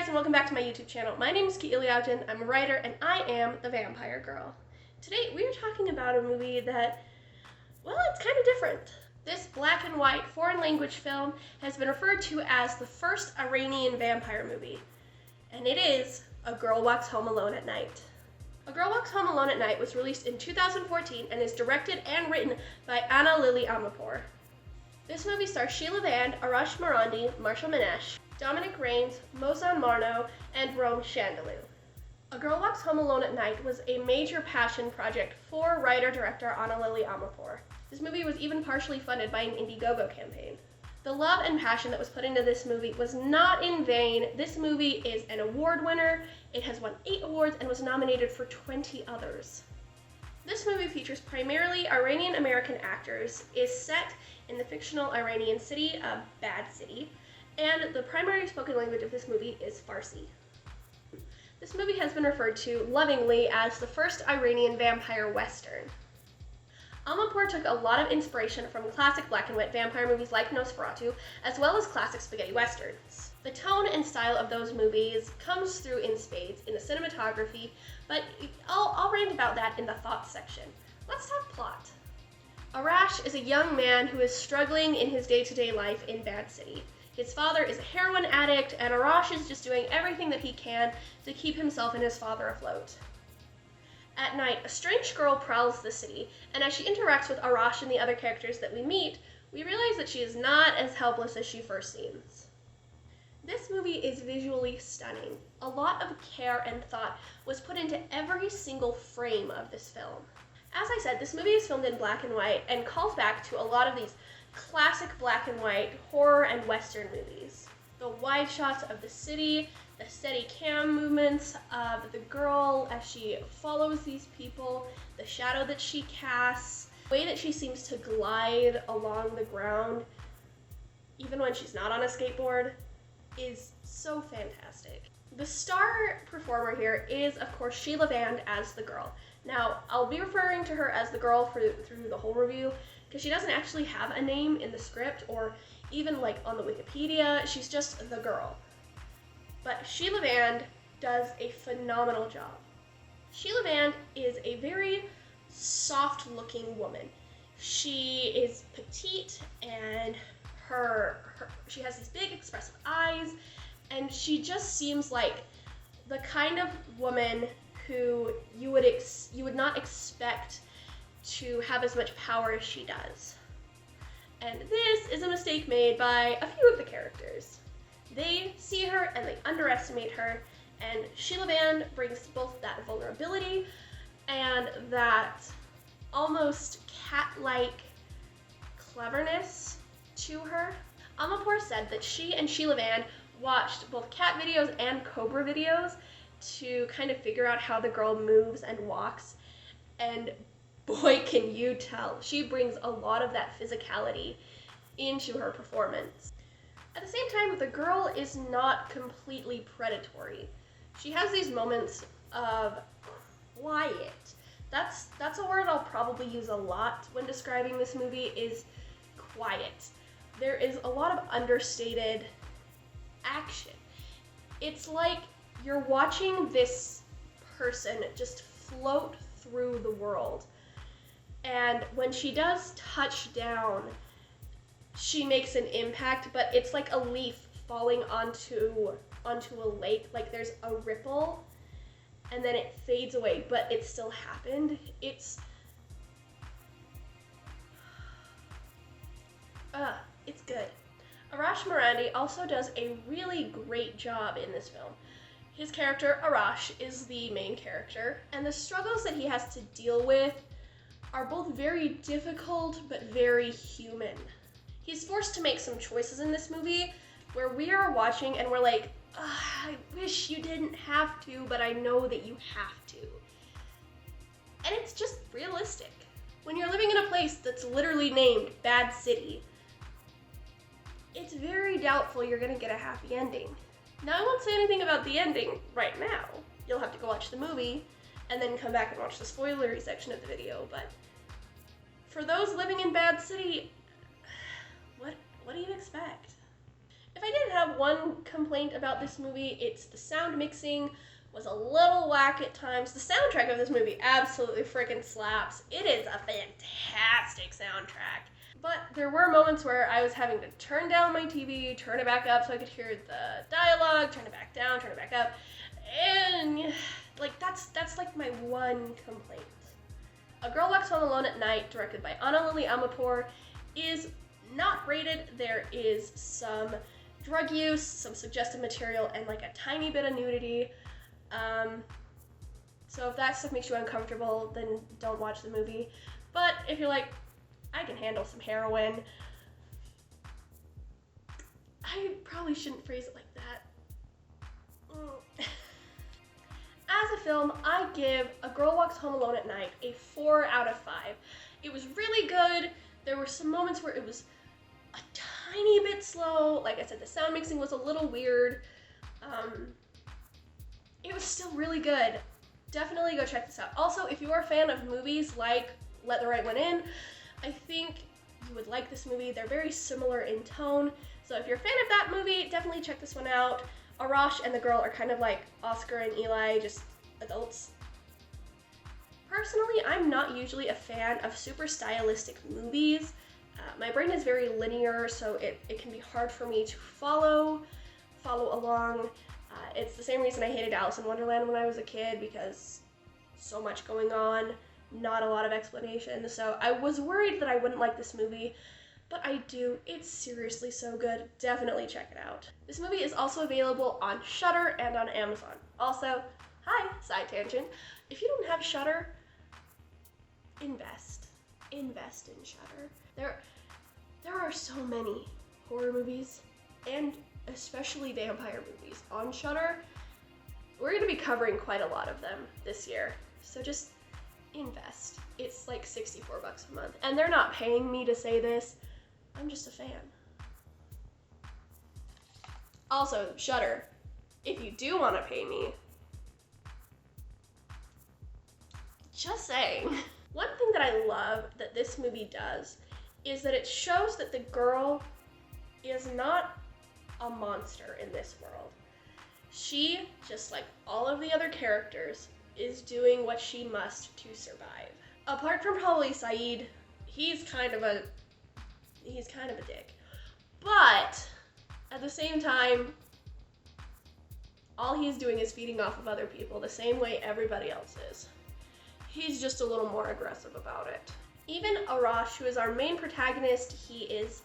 and welcome back to my YouTube channel. My name is Kate Iliogin, I'm a writer, and I am the Vampire Girl. Today we are talking about a movie that, well, it's kind of different. This black and white foreign language film has been referred to as the first Iranian vampire movie, and it is A Girl Walks Home Alone at Night. A Girl Walks Home Alone at Night was released in 2014 and is directed and written by Anna Lily Amirpour. This movie stars Sheila Vand, Arash Marandi, Marshall Manesh, Dominic Raines, Mozan Marno, and Rome Chandelier. A Girl Walks Home Alone at Night was a major passion project for writer-director Anna Lily Amirpour. This movie was even partially funded by an Indiegogo campaign. The love and passion that was put into this movie was not in vain. This movie is an award winner. It has won 8 awards and was nominated for 20 others. This movie features primarily Iranian-American actors, is set in the fictional Iranian city of Bad City, and the primary spoken language of this movie is Farsi. This movie has been referred to lovingly as the first Iranian vampire western. Amirpour took a lot of inspiration from classic black and white vampire movies like Nosferatu, as well as classic spaghetti westerns. The tone and style of those movies comes through in spades in the cinematography, but I'll rant about that in the thoughts section. Let's talk plot. Arash is a young man who is struggling in his day-to-day life in Bad City. His father is a heroin addict, and Arash is just doing everything that he can to keep himself and his father afloat. At night, a strange girl prowls the city, and as she interacts with Arash and the other characters that we meet, we realize that she is not as helpless as she first seems. This movie is visually stunning. A lot of care and thought was put into every single frame of this film. As I said, this movie is filmed in black and white and calls back to a lot of these classic black and white horror and western movies. The wide shots of the city, the steady cam movements of the girl as she follows these people, the shadow that she casts, the way that she seems to glide along the ground, even when she's not on a skateboard, is so fantastic. The star performer here is, of course, Sheila Vand as the girl. Now, I'll be referring to her as the girl through the whole review, because she doesn't actually have a name in the script or even like on the Wikipedia. She's just the girl. But Sheila Vand does a phenomenal job. Sheila Vand is a very soft-looking woman. She is petite and she has these big expressive eyes, and she just seems like the kind of woman who you would not expect to have as much power as she does. And this is a mistake made by a few of the characters. They see her and they underestimate her, and Sheila Vand brings both that vulnerability and that almost cat-like cleverness to her. Amirpour said that she and Sheila Vand watched both cat videos and cobra videos to kind of figure out how the girl moves and walks, and boy, can you tell, she brings a lot of that physicality into her performance. At the same time, the girl is not completely predatory. She has these moments of quiet. That's a word I'll probably use a lot when describing this movie, is quiet. There is a lot of understated action. It's like you're watching this person just float through the world. And when she does touch down, she makes an impact, but it's like a leaf falling onto a lake. Like there's a ripple, and then it fades away, but it still happened. It's good. Arash Marandi also does a really great job in this film. His character, Arash, is the main character, and the struggles that he has to deal with are both very difficult but very human. He's forced to make some choices in this movie where we are watching and we're like, I wish you didn't have to, but I know that you have to. And it's just realistic. When you're living in a place that's literally named Bad City, it's very doubtful you're gonna get a happy ending. Now, I won't say anything about the ending right now. You'll have to go watch the movie and then come back and watch the spoilery section of the video, but for those living in Bad City, what do you expect? If I didn't have one complaint about this movie, it's the sound mixing was a little whack at times. The soundtrack of this movie absolutely freaking slaps. It is a fantastic soundtrack. But there were moments where I was having to turn down my TV, turn it back up so I could hear the dialogue, turn it back down, turn it back up. And like that's like my one complaint. A Girl Walks Home Alone at Night, directed by Ana Lily Amirpour, is not rated. There is some drug use, some suggestive material, and like a tiny bit of nudity. So if that stuff makes you uncomfortable, then don't watch the movie. But if you're like, I can handle some heroin, I probably shouldn't phrase it like that. As a film, I give A Girl Walks Home Alone at Night a 4 out of 5. It was really good. There were some moments where it was a tiny bit slow. Like I said, the sound mixing was a little weird. It was still really good. Definitely go check this out. Also, if you are a fan of movies like Let the Right One In, I think you would like this movie. They're very similar in tone. So if you're a fan of that movie, definitely check this one out. Arash and the girl are kind of like Oscar and Eli, just adults. Personally, I'm not usually a fan of super stylistic movies. My brain is very linear, so it can be hard for me to follow along. It's the same reason I hated Alice in Wonderland when I was a kid, because so much going on, not a lot of explanation. So I was worried that I wouldn't like this movie, but I do. It's seriously so good. Definitely check it out. This movie is also available on Shudder and on Amazon. Also, hi, side tangent. If you don't have Shudder, invest in Shudder. There are so many horror movies, and especially vampire movies on Shudder. We're going to be covering quite a lot of them this year, so just invest. It's like $64 a month, and they're not paying me to say this. I'm just a fan. Also, Shudder, if you do want to pay me, just saying. One thing that I love that this movie does is that it shows that the girl is not a monster in this world. She, just like all of the other characters, is doing what she must to survive. Apart from probably Saeed, he's kind of a dick. But at the same time, all he's doing is feeding off of other people the same way everybody else is. He's just a little more aggressive about it. Even Arash, who is our main protagonist, he is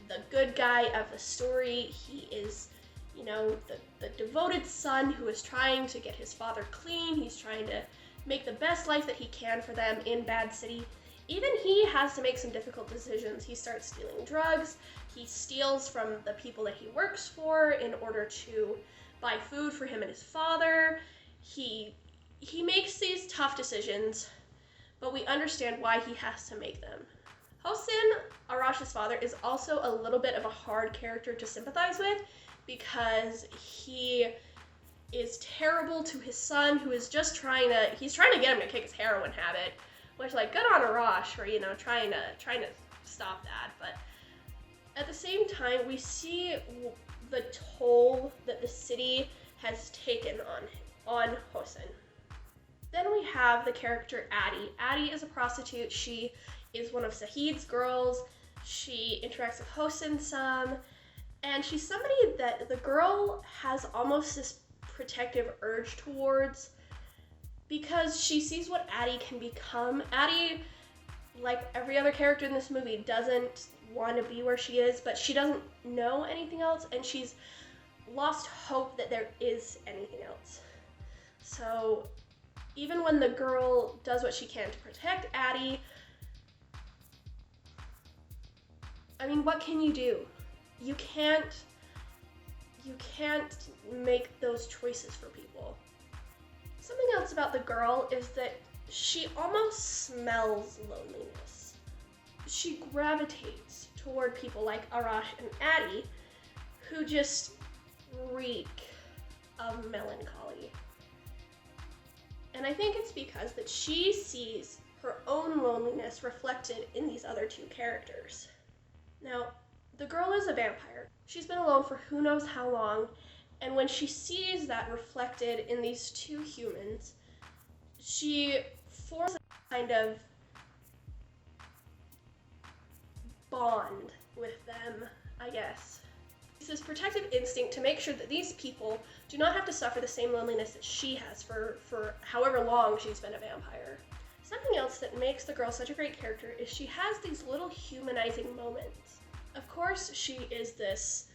the good guy of the story. He is, you know, the devoted son who is trying to get his father clean. He's trying to make the best life that he can for them in Bad City. Even he has to make some difficult decisions. He starts stealing drugs. He steals from the people that he works for in order to buy food for him and his father. He makes these tough decisions, but we understand why he has to make them. Hossein, Arash's father, is also a little bit of a hard character to sympathize with because he is terrible to his son, who is just trying to get him to kick his heroin habit, which, like, good on Arash for, you know, trying to stop that. But at the same time, we see the toll that the city has taken on Hossein. Then we have the character Addie. Addie is a prostitute. She is one of Saeed's girls. She interacts with Hossein some, and she's somebody that the girl has almost this protective urge towards because she sees what Addie can become. Addie, like every other character in this movie, doesn't want to be where she is, but she doesn't know anything else, and she's lost hope that there is anything else. So even when the girl does what she can to protect Addie, I mean, what can you do? You can't make those choices for people. Something else about the girl is that she almost smells loneliness. She gravitates toward people like Arash and Addie, who just reek of melancholy. And I think it's because that she sees her own loneliness reflected in these other two characters. Now, the girl is a vampire. She's been alone for who knows how long, and when she sees that reflected in these two humans, she forms a kind of bond with them, I guess. It's this protective instinct to make sure that these people do not have to suffer the same loneliness that she has for however long she's been a vampire. Something else that makes the girl such a great character is she has these little humanizing moments. Of course, she is this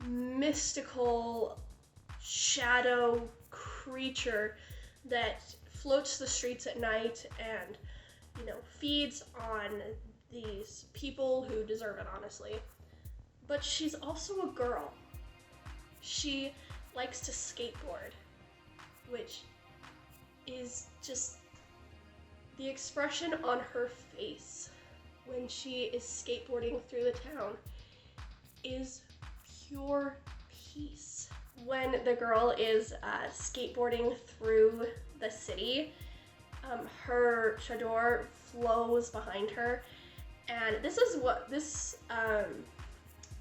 mystical shadow creature that floats the streets at night and, feeds on these people who deserve it, honestly. But she's also a girl. She likes to skateboard, which is just the expression on her face when she is skateboarding through the town is pure peace. When the girl is skateboarding through the city, her chador flows behind her, and this is what this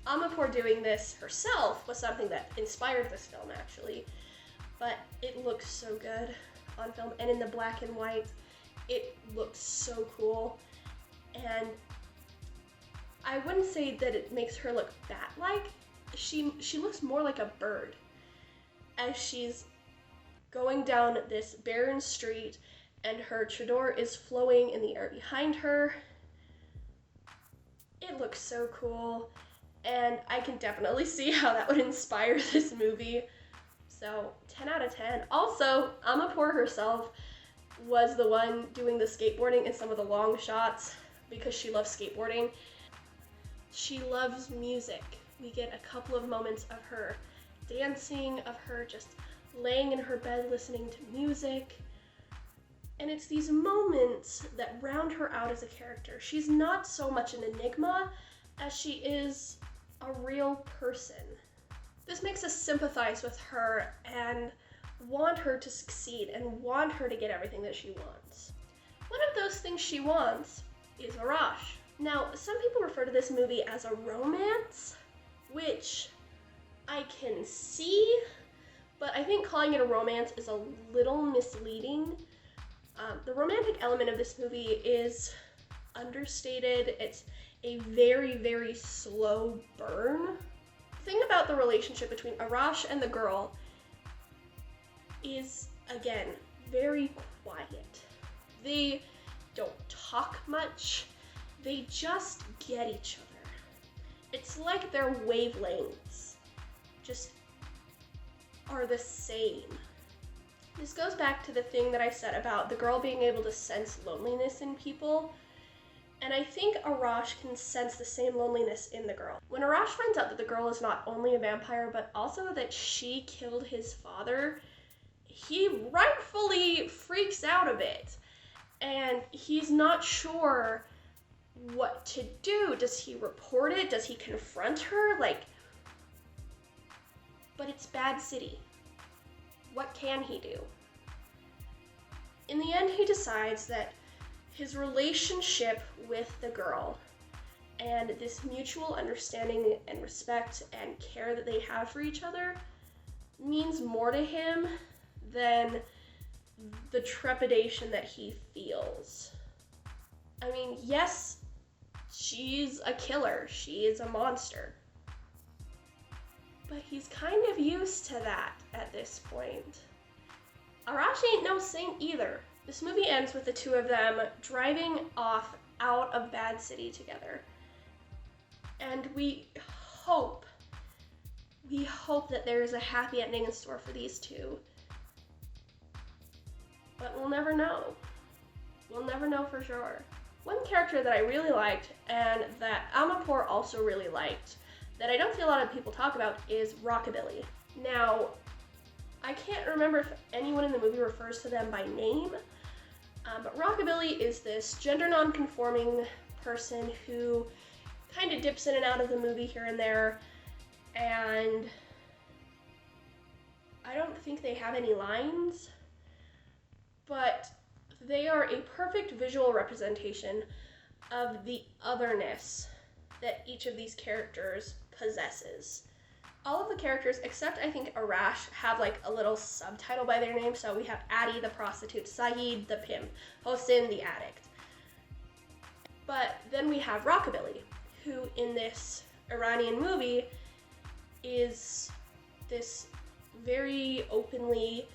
Amirpour doing this herself was something that inspired this film, actually. But it looks so good on film, and in the black and white, it looks so cool. And I wouldn't say that it makes her look bat-like. She looks more like a bird as she's going down this barren street, and her chador is flowing in the air behind her. It looks so cool, and I can definitely see how that would inspire this movie. So 10 out of 10. Also, Amirpour herself was the one doing the skateboarding in some of the long shots because she loves skateboarding. She loves music. We get a couple of moments of her dancing, of her just laying in her bed listening to music. And it's these moments that round her out as a character. She's not so much an enigma as she is a real person. This makes us sympathize with her and want her to succeed and want her to get everything that she wants. One of those things she wants is Arash. Now, some people refer to this movie as a romance, which I can see, but I think calling it a romance is a little misleading. The romantic element of this movie is understated. It's a very, very slow burn. The thing about the relationship between Arash and the girl is, again, very quiet. They don't talk much. They just get each other. It's like their wavelengths just are the same. This goes back to the thing that I said about the girl being able to sense loneliness in people. And I think Arash can sense the same loneliness in the girl. When Arash finds out that the girl is not only a vampire, but also that she killed his father, he rightfully freaks out a bit. And he's not sure what to do. Does he report it? Does he confront her? But it's Bad City. What can he do? In the end, he decides that his relationship with the girl and this mutual understanding and respect and care that they have for each other means more to him than the trepidation that he feels. I mean, yes, she's a killer. She is a monster. But he's kind of used to that at this point. Arash ain't no saint either. This movie ends with the two of them driving off out of Bad City together. And we hope that there's a happy ending in store for these two. But we'll never know. We'll never know for sure. One character that I really liked, and that Amirpour also really liked, that I don't see a lot of people talk about, is Rockabilly. Now, I can't remember if anyone in the movie refers to them by name, but Rockabilly is this gender non-conforming person who kind of dips in and out of the movie here and there, and I don't think they have any lines, but they are a perfect visual representation of the otherness that each of these characters possesses. All of the characters, except I think Arash, have like a little subtitle by their name. So we have Addie the prostitute, Saeed the pimp, Hossein the addict. But then we have Rockabilly, who in this Iranian movie is this very openly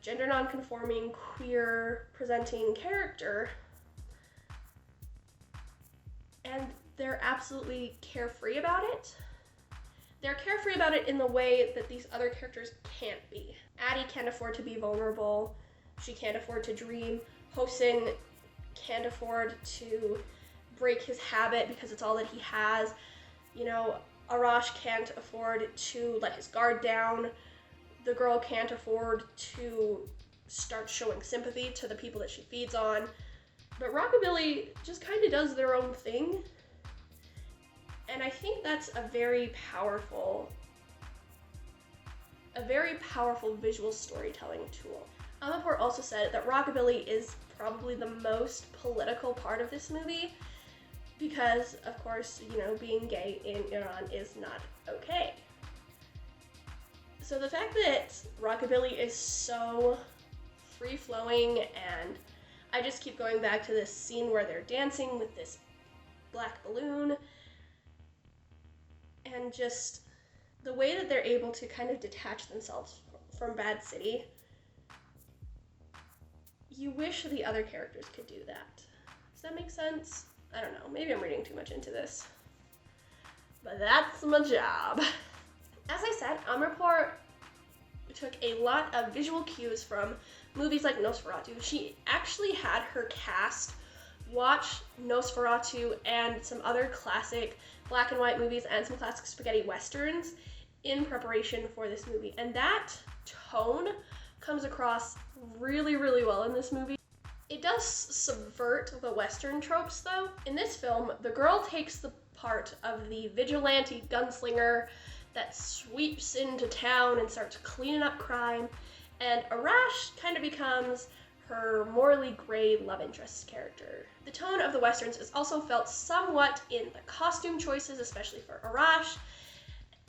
gender non-conforming, queer presenting character. And they're absolutely carefree about it. They're carefree about it in the way that these other characters can't be. Addie can't afford to be vulnerable. She can't afford to dream. Hossein can't afford to break his habit because it's all that he has. You know, Arash can't afford to let his guard down. The girl can't afford to start showing sympathy to the people that she feeds on. But Rockabilly just kind of does their own thing. And I think that's a very powerful visual storytelling tool. Amapur also said that Rockabilly is probably the most political part of this movie because, of course, you know, being gay in Iran is not okay. So the fact that Rockabilly is so free-flowing, and I just keep going back to this scene where they're dancing with this black balloon, and just the way that they're able to kind of detach themselves from Bad City. You wish the other characters could do that. Does that make sense? I don't know, maybe I'm reading too much into this. But that's my job. As I said, Amarpour took a lot of visual cues from movies like Nosferatu. She actually had her cast watch Nosferatu and some other classic black and white movies and some classic spaghetti westerns in preparation for this movie. And that tone comes across really, really well in this movie. It does subvert the Western tropes, though. In this film, the girl takes the part of the vigilante gunslinger that sweeps into town and starts cleaning up crime, and Arash kind of becomes her morally gray love interest character. The tone of the Westerns is also felt somewhat in the costume choices, especially for Arash,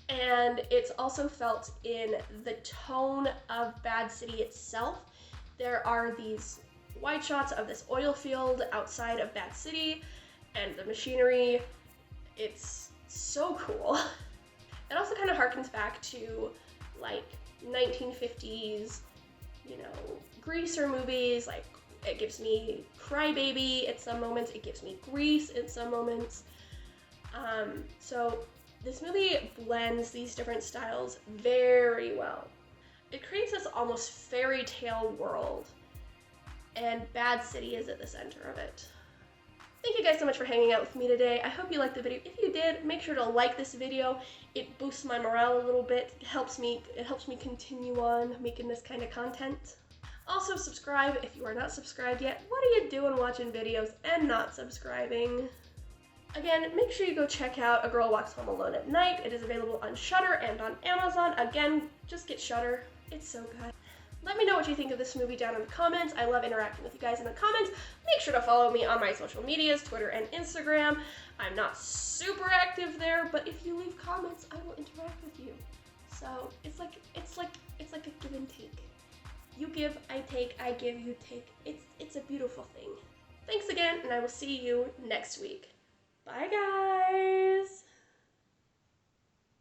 and it's also felt in the tone of Bad City itself. There are these wide shots of this oil field outside of Bad City, and the machinery. It's so cool. It also kind of harkens back to like 1950s, you know, greaser movies. Like, it gives me Crybaby at some moments, it gives me Grease at some moments. So this movie blends these different styles very well. It creates this almost fairy tale world, and Bad City is at the center of it. Thank you guys so much for hanging out with me today. I hope you liked the video. If you did, make sure to like this video. It boosts my morale a little bit. It helps me continue on making this kind of content. Also, subscribe if you are not subscribed yet. What are you doing watching videos and not subscribing? Again, make sure you go check out A Girl Walks Home Alone at Night. It is available on Shudder and on Amazon. Again, just get Shudder. It's so good. Let me know what you think of this movie down in the comments. I love interacting with you guys in the comments. Make sure to follow me on my social medias, Twitter and Instagram. I'm not super active there, but if you leave comments, I will interact with you. So it's like a give and take. You give, I take, I give, you take. It's a beautiful thing. Thanks again, and I will see you next week. Bye, guys.